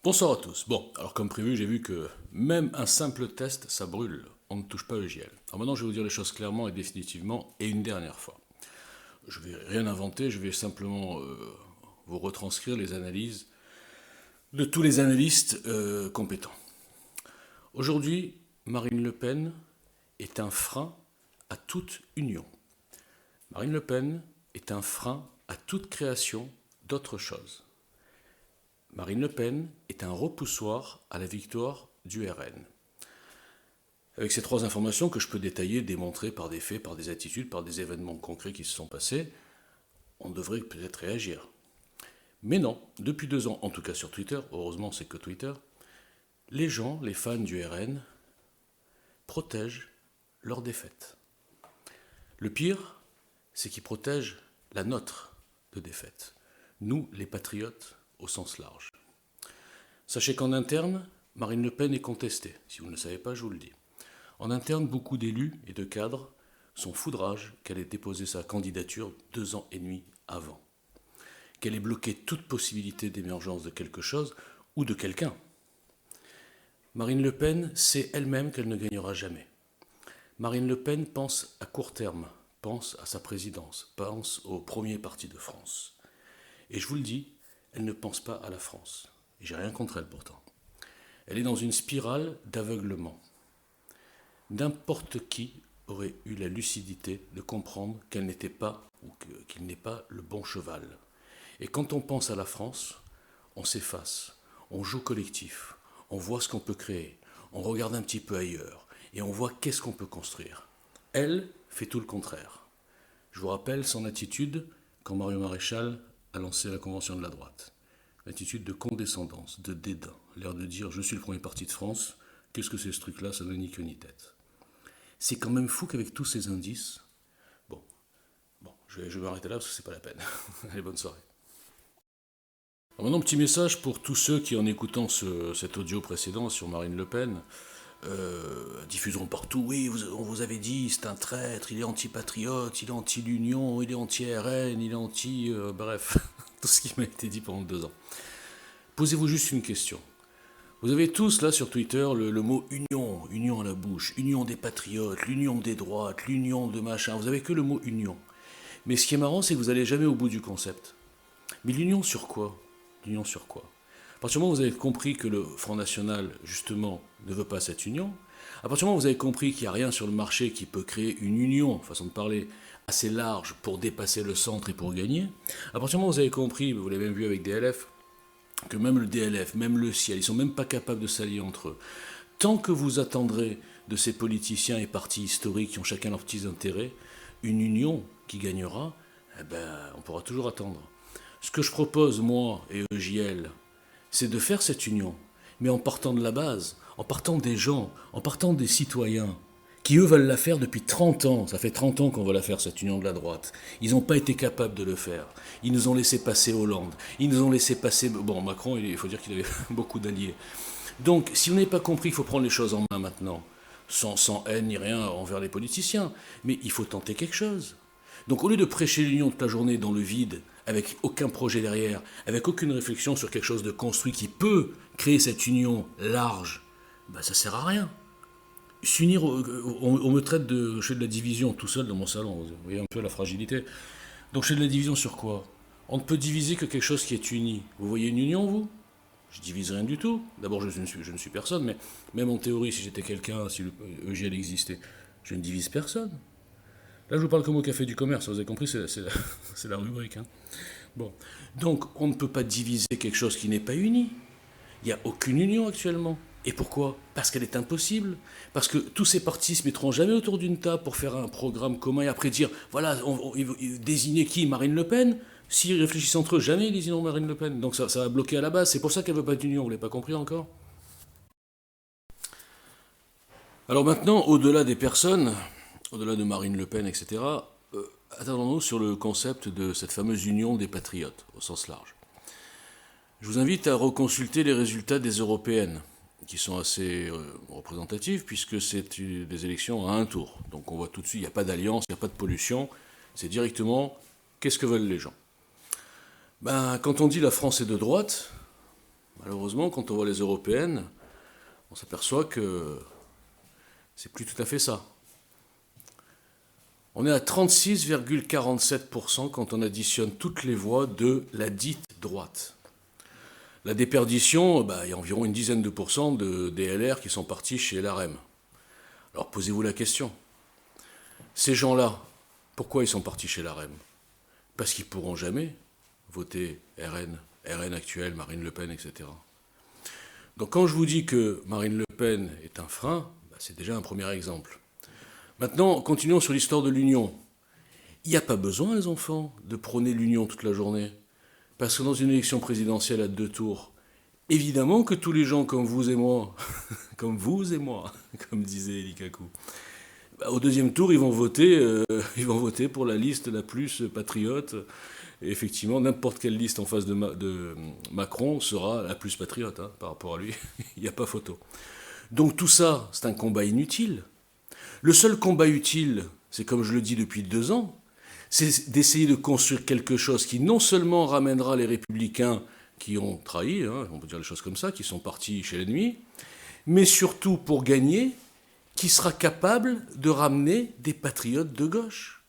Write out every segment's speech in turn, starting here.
Bonsoir à tous. Bon, alors comme prévu, j'ai vu que même un simple test, ça brûle. On ne touche pas le JL. Alors maintenant, je vais vous dire les choses clairement et définitivement, et une dernière fois. Je vais rien inventer, je vais simplement vous retranscrire les analyses de tous les analystes compétents. Aujourd'hui, Marine Le Pen est un frein à toute union. Marine Le Pen est un frein à toute création d'autre chose. Marine Le Pen est un repoussoir à la victoire du RN. Avec ces trois informations que je peux détailler, démontrer par des faits, par des attitudes, par des événements concrets qui se sont passés, on devrait peut-être réagir. Mais non, depuis 2 ans, en tout cas sur Twitter, heureusement c'est que Twitter, les gens, les fans du RN, protègent leur défaite. Le pire, c'est qu'ils protègent la nôtre de défaite. Nous, les patriotes, au sens large. Sachez qu'en interne, Marine Le Pen est contestée. Si vous ne le savez pas, je vous le dis. En interne, beaucoup d'élus et de cadres sont foudrages qu'elle ait déposé sa candidature 2 ans et demi avant. Qu'elle ait bloqué toute possibilité d'émergence de quelque chose ou de quelqu'un. Marine Le Pen sait elle-même qu'elle ne gagnera jamais. Marine Le Pen pense à court terme, pense à sa présidence, pense au premier parti de France. Et je vous le dis, elle ne pense pas à la France. Et j'ai rien contre elle pourtant. Elle est dans une spirale d'aveuglement. N'importe qui aurait eu la lucidité de comprendre qu'elle n'était pas ou qu'il n'est pas le bon cheval. Et quand on pense à la France, on s'efface, on joue collectif, on voit ce qu'on peut créer, on regarde un petit peu ailleurs et on voit qu'est-ce qu'on peut construire. Elle fait tout le contraire. Je vous rappelle son attitude quand Mario Maréchal a lancé la convention de la droite. L'attitude de condescendance, de dédain, l'air de dire je suis le premier parti de France, qu'est-ce que c'est ce truc-là, ça n'a ni queue ni tête. C'est quand même fou qu'avec tous ces indices, bon, je vais m'arrêter là parce que c'est pas la peine. Allez, bonne soirée. Alors maintenant, petit message pour tous ceux qui, en écoutant cet audio précédent sur Marine Le Pen, diffuseront partout. Oui, on vous avait dit, c'est un traître, il est anti-patriote, il est anti-l'Union, il est anti-RN, il est anti. Bref, tout ce qui m'a été dit pendant 2 ans. Posez-vous juste une question. Vous avez tous là sur Twitter le mot union, union à la bouche, union des patriotes, l'union des droites, l'union de machin. Vous avez que le mot union. Mais ce qui est marrant, c'est que vous n'allez jamais au bout du concept. Mais l'union sur quoi? L'union sur quoi? À partir du moment où vous avez compris que le Front National, justement, ne veut pas cette union, à partir du moment où vous avez compris qu'il n'y a rien sur le marché qui peut créer une union, façon de parler, assez large pour dépasser le centre et pour gagner, à partir du moment où vous avez compris, vous l'avez même vu avec DLF, que même le DLF, même le ciel, ils sont même pas capables de s'allier entre eux. Tant que vous attendrez de ces politiciens et partis historiques qui ont chacun leurs petits intérêts, une union qui gagnera, eh ben, on pourra toujours attendre. Ce que je propose, moi et EJL, c'est de faire cette union, mais en partant de la base, en partant des gens, en partant des citoyens, qui eux veulent la faire depuis 30 ans. Ça fait 30 ans qu'on veut la faire, cette union de la droite. Ils n'ont pas été capables de le faire. Ils nous ont laissé passer Hollande. Ils nous ont laissé passer... Bon, Macron, il faut dire qu'il avait beaucoup d'alliés. Donc, si vous n'avez pas compris qu'il faut prendre les choses en main maintenant, sans haine ni rien envers les politiciens, mais il faut tenter quelque chose. Donc, au lieu de prêcher l'union toute la journée dans le vide, avec aucun projet derrière, avec aucune réflexion sur quelque chose de construit qui peut créer cette union large, ben ça sert à rien. S'unir, on me traite de... Je fais de la division tout seul dans mon salon, vous voyez un peu la fragilité. Donc je fais de la division sur quoi? On ne peut diviser que quelque chose qui est uni. Vous voyez une union, vous? Je divise rien du tout. D'abord, je ne suis personne, mais même en théorie, si j'étais quelqu'un, si le EGL existait, je ne divise personne. Là, je vous parle comme au café du commerce, vous avez compris, c'est la rubrique. Hein. Bon. Donc, on ne peut pas diviser quelque chose qui n'est pas uni. Il n'y a aucune union actuellement. Et pourquoi? Parce qu'elle est impossible. Parce que tous ces partis se mettront jamais autour d'une table pour faire un programme commun et après dire, voilà, désigner qui? Marine Le Pen. S'ils réfléchissent entre eux, jamais ils désigneront Marine Le Pen. Donc ça va bloquer à la base. C'est pour ça qu'elle ne veut pas d'union. Vous ne l'avez pas compris encore? Alors maintenant, au-delà des personnes, au-delà de Marine Le Pen, etc., attendons-nous sur le concept de cette fameuse union des patriotes, au sens large. Je vous invite à reconsulter les résultats des européennes, qui sont assez représentatifs, puisque c'est des élections à un tour. Donc on voit tout de suite, il n'y a pas d'alliance, il n'y a pas de pollution, c'est directement qu'est-ce que veulent les gens. Ben, quand on dit la France est de droite, Malheureusement, quand on voit les européennes, on s'aperçoit que c'est plus tout à fait ça. On est à 36,47% quand on additionne toutes les voix de la dite droite. La déperdition, il y a environ une dizaine de pourcents des LR qui sont partis chez LRM. Alors posez-vous la question. Ces gens-là, pourquoi ils sont partis chez LRM? Parce qu'ils ne pourront jamais voter RN actuel, Marine Le Pen, etc. Donc quand je vous dis que Marine Le Pen est un frein, c'est déjà un premier exemple. Maintenant, continuons sur l'histoire de l'union. Il n'y a pas besoin, les enfants, de prôner l'union toute la journée. Parce que dans une élection présidentielle à 2 tours, évidemment que tous les gens comme vous et moi, comme disait Likaku, au deuxième tour, ils vont voter pour la liste la plus patriote. Et effectivement, n'importe quelle liste en face de Macron sera la plus patriote par rapport à lui. Il n'y a pas photo. Donc tout ça, c'est un combat inutile. Le seul combat utile, c'est comme je le dis depuis 2 ans, c'est d'essayer de construire quelque chose qui non seulement ramènera les républicains qui ont trahi, on peut dire les choses comme ça, qui sont partis chez l'ennemi, mais surtout pour gagner, qui sera capable de ramener des patriotes de gauche.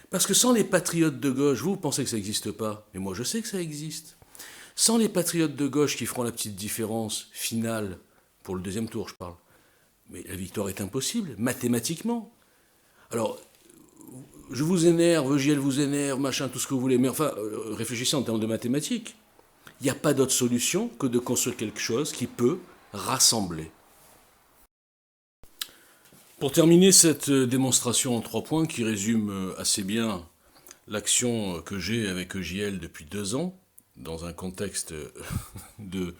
Parce que sans les patriotes de gauche, vous pensez que ça n'existe pas, mais moi je sais que ça existe. Sans les patriotes de gauche qui feront la petite différence finale, pour le deuxième tour je parle, mais la victoire est impossible, mathématiquement. Alors, je vous énerve, JL vous énerve, machin, tout ce que vous voulez, mais enfin, réfléchissez en termes de mathématiques. Il n'y a pas d'autre solution que de construire quelque chose qui peut rassembler. Pour terminer cette démonstration en 3 points qui résume assez bien l'action que j'ai avec EJL depuis 2 ans, dans un contexte de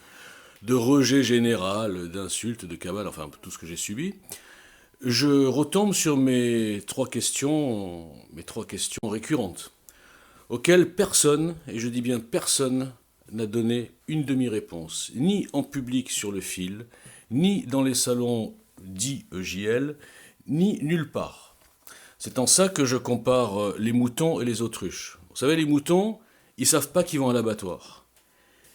rejet général, d'insultes, de cabale, enfin tout ce que j'ai subi, je retombe sur mes 3 questions récurrentes, auxquelles personne, et je dis bien personne, n'a donné une demi-réponse, ni en public sur le fil, ni dans les salons dits EJL, ni nulle part. C'est en ça que je compare les moutons et les autruches. Vous savez, les moutons, ils savent pas qu'ils vont à l'abattoir.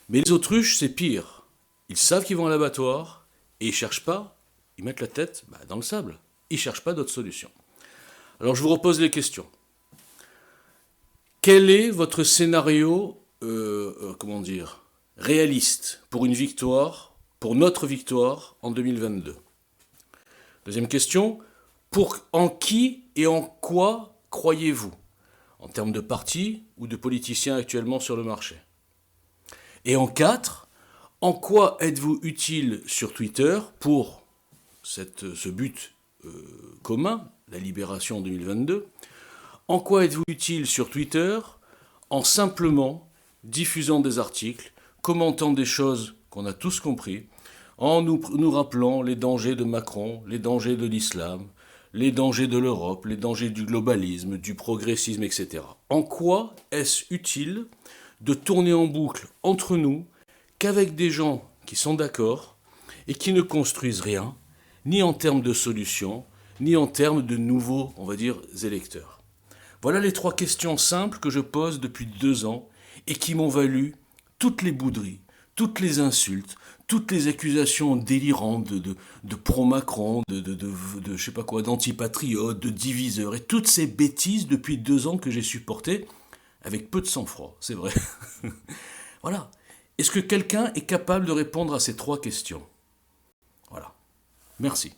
Mais les autruches, c'est pire. Ils savent qu'ils vont à l'abattoir et ils cherchent pas, ils mettent la tête dans le sable. Ils cherchent pas d'autre solution. Alors je vous repose les questions. Quel est votre scénario, réaliste pour une victoire, pour notre victoire en 2022? Deuxième question, en qui et en quoi croyez-vous? En termes de partis ou de politiciens actuellement sur le marché? Et en 4, en quoi êtes-vous utile sur Twitter pour ce but commun, la libération en 2022? En quoi êtes-vous utile sur Twitter en simplement diffusant des articles, commentant des choses qu'on a tous compris, en nous rappelant les dangers de Macron, les dangers de l'islam, les dangers de l'Europe, les dangers du globalisme, du progressisme, etc. En quoi est-ce utile de tourner en boucle entre nous qu'avec des gens qui sont d'accord et qui ne construisent rien, ni en termes de solutions, ni en termes de nouveaux, électeurs? Voilà les 3 questions simples que je pose depuis 2 ans et qui m'ont valu toutes les bouderies, toutes les insultes, toutes les accusations délirantes de pro-Macron, je sais pas quoi, d'antipatriotes, de diviseurs, et toutes ces bêtises depuis 2 ans que j'ai supportées avec peu de sang-froid, c'est vrai. Voilà. Est-ce que quelqu'un est capable de répondre à ces 3 questions? Voilà. Merci.